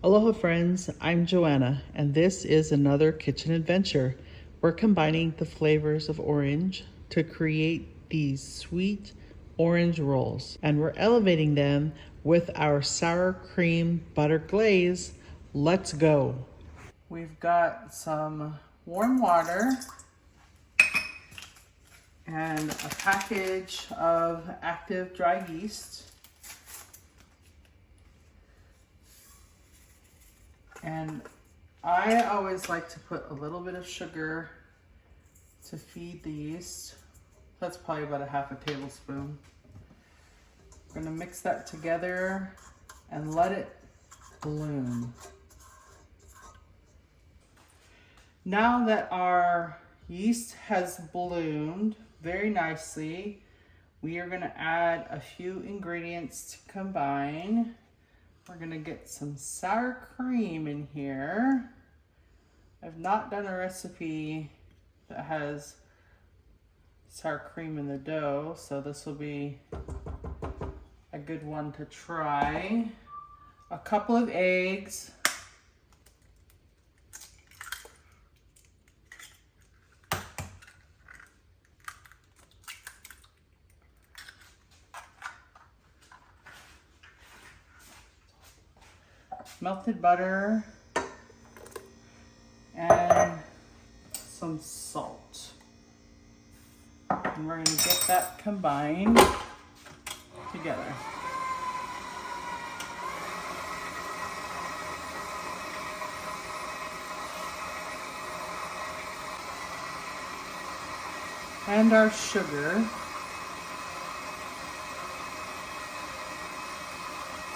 Aloha friends, I'm Joanna, and this is another kitchen adventure. We're combining the flavors of orange to create these sweet orange rolls, and we're elevating them with our sour cream butter glaze. Let's go. We've got some warm water and a package of active dry yeast. And I always like to put a little bit of sugar to feed the yeast. That's probably about a half a tablespoon. We're gonna mix that together and let it bloom. Now that our yeast has bloomed very nicely, we are gonna add a few ingredients to combine. We're gonna get some sour cream in here. I've not done a recipe that has sour cream in the dough, so this will be a good one to try. A couple of eggs. Melted butter and some salt. And we're going to get that combined together. And our sugar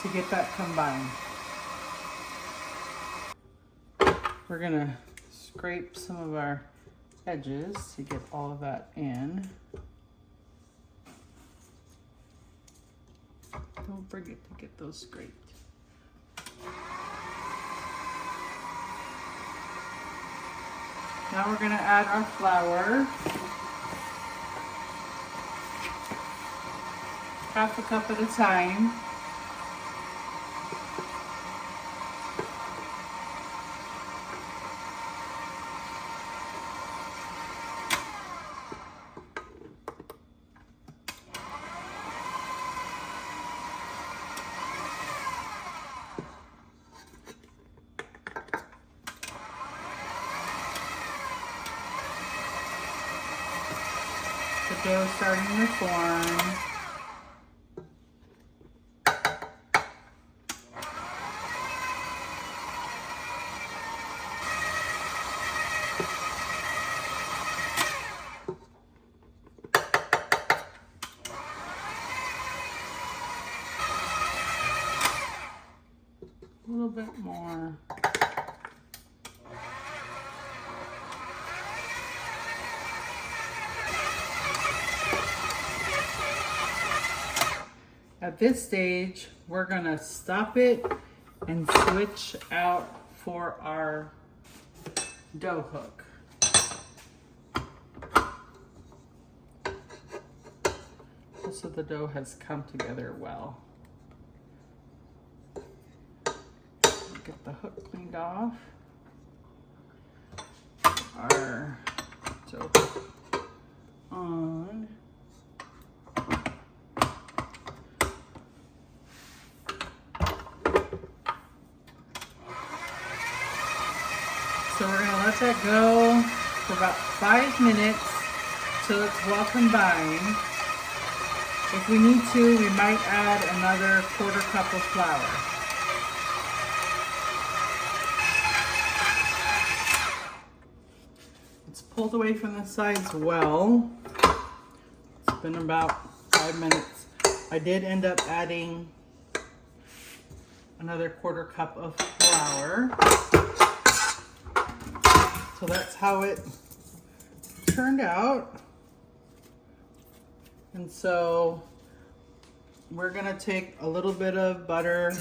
to get that combined. We're gonna scrape some of our edges to get all of that in. Don't forget to get those scraped. Now we're gonna add our flour. Half a cup at a time. The dough starting to form. A little bit more. At this stage, we're gonna stop it and switch out for our dough hook. Just so the dough has come together well. Get the hook cleaned off. Our dough on. So we're gonna let that go for about 5 minutes till it's well combined. If we need to, we might add another 1/4 cup of flour. It's pulled away from the sides well. It's been about 5 minutes. I did end up adding another 1/4 cup of flour. So that's how it turned out. And so we're gonna take a little bit of butter.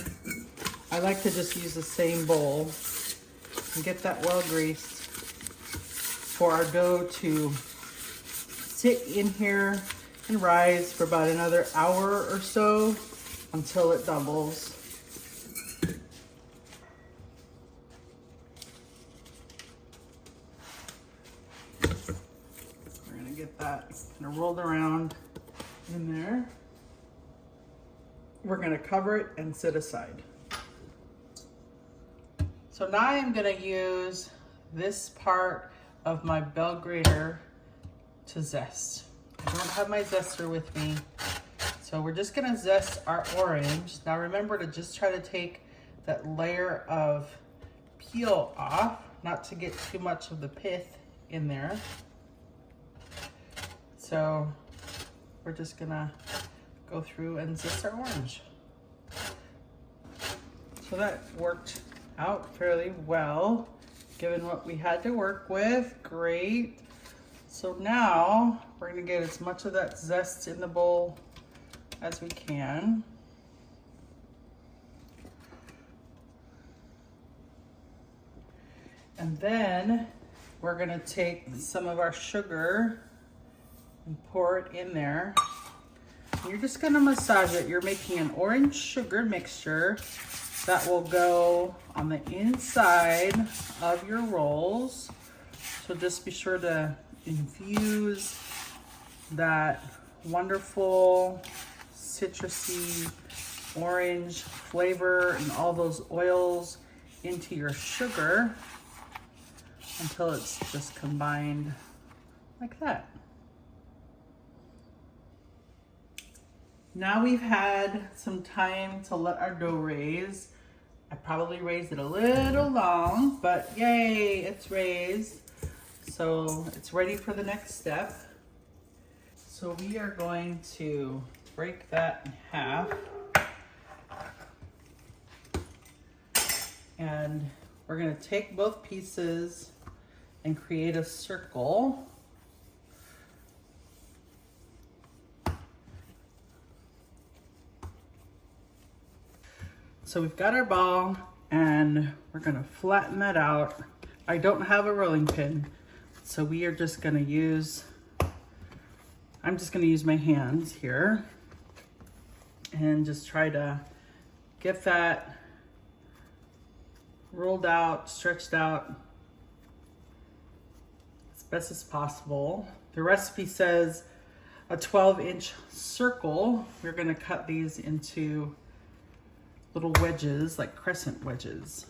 I like to just use the same bowl and get that well greased for our dough to sit in here and rise for about another hour or so until it doubles. get that kind of rolled around in there. We're gonna cover it and set aside. So now I'm gonna use this part of my bell grater to zest. I don't have my zester with me, so we're just gonna zest our orange. Now remember to just try to take that layer of peel off, not to get too much of the pith in there. So we're just gonna go through and zest our orange. So that worked out fairly well, given what we had to work with. Great. So now we're gonna get as much of that zest in the bowl as we can. And then we're gonna take some of our sugar and pour it in there. And you're just gonna massage it. You're making an orange sugar mixture that will go on the inside of your rolls. So just be sure to infuse that wonderful citrusy orange flavor and all those oils into your sugar until it's just combined like that. Now we've had some time to let our dough raise. I probably raised it a little long, but yay, it's raised. So it's ready for the next step. So we are going to break that in half. And we're gonna take both pieces and create a circle. So we've got our ball and we're gonna flatten that out. I don't have a rolling pin, so we are just gonna use, I'm just gonna use my hands here and just try to get that rolled out, stretched out as best as possible. The recipe says a 12-inch circle. We're gonna cut these into little wedges, like crescent wedges.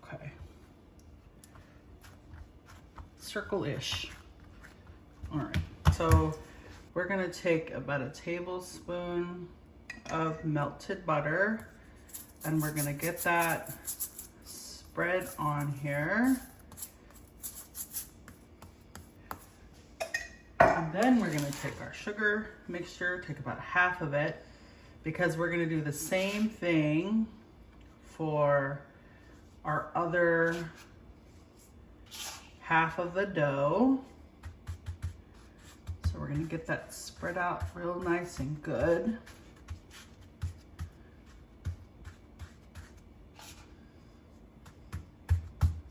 Okay. Circle-ish. All right, so we're gonna take about a tablespoon of melted butter, and we're gonna get that spread on here. And then we're gonna take our sugar mixture, take about half of it, because we're gonna do the same thing for our other half of the dough. So we're gonna get that spread out real nice and good.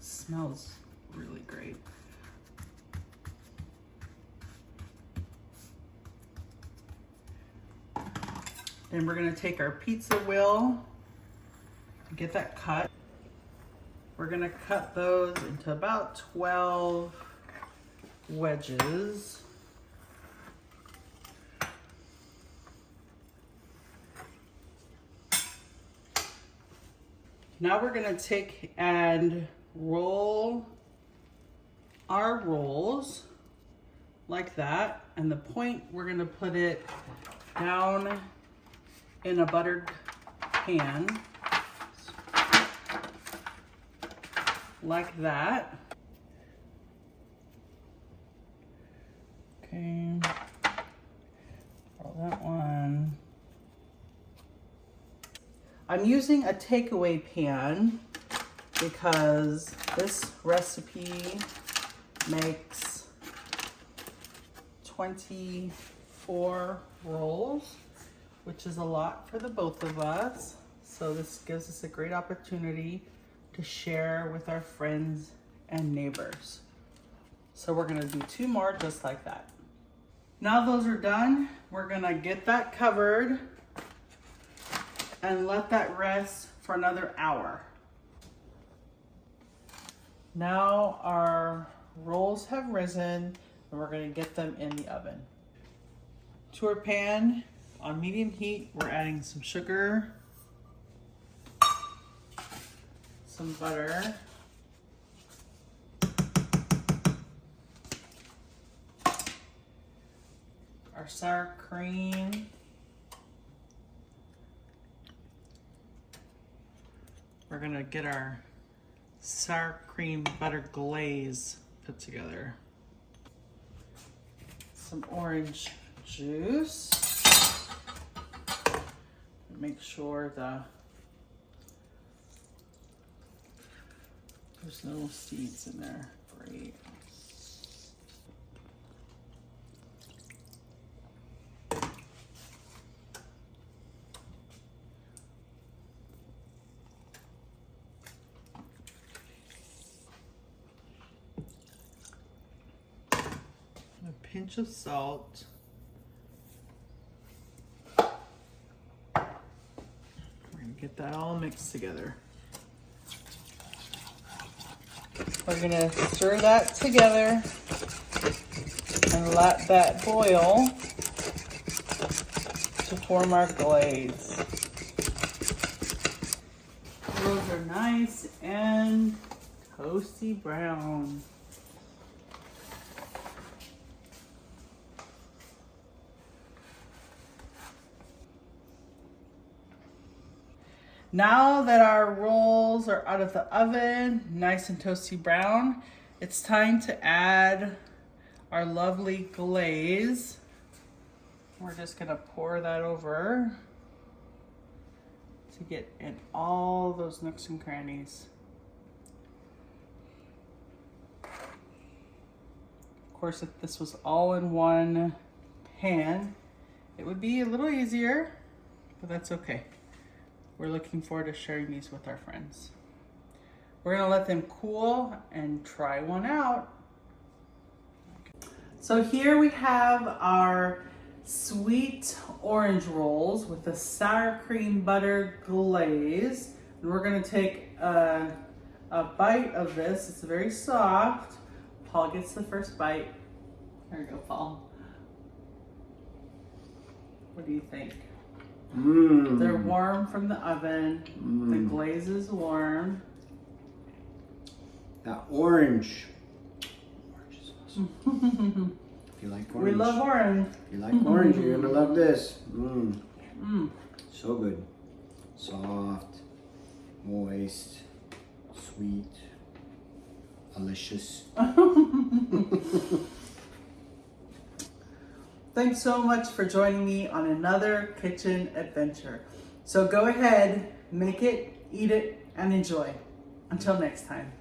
Smells really great. Then we're gonna take our pizza wheel to get that cut. We're gonna cut those into about 12 wedges. Now we're gonna take and roll our rolls like that, and the point, we're gonna put it down in a buttered pan like that. Okay, roll that one. I'm using a takeaway pan because this recipe makes 24 rolls, which is a lot for the both of us. So this gives us a great opportunity to share with our friends and neighbors. So we're gonna do 2 more just like that. Now those are done, we're gonna get that covered and let that rest for another hour. Now our rolls have risen and we're gonna get them in the oven. To our pan on medium heat, we're adding some sugar, some butter, our sour cream, we're gonna get our sour cream butter glaze put together. Some orange juice. Make sure there's no seeds in there. Great. A pinch of salt. Get that all mixed together. We're gonna stir that together and let that boil to form our glaze. Those are nice and toasty brown. Now that our rolls are out of the oven, nice and toasty brown, it's time to add our lovely glaze. We're just gonna pour that over to get in all those nooks and crannies. Of course, if this was all in one pan, it would be a little easier, but that's okay. We're looking forward to sharing these with our friends. We're gonna let them cool and try one out. So here we have our sweet orange rolls with the sour cream butter glaze. And we're gonna take a bite of this. It's very soft. Paul gets the first bite. There you go, Paul. What do you think? They're warm from the oven. The glaze is warm. That orange. Orange is awesome. If you like orange. We love orange. If you like orange, you're gonna love this. So good. Soft, moist, sweet, delicious. Thanks so much for joining me on another kitchen adventure. So go ahead, make it, eat it, and enjoy. Until next time.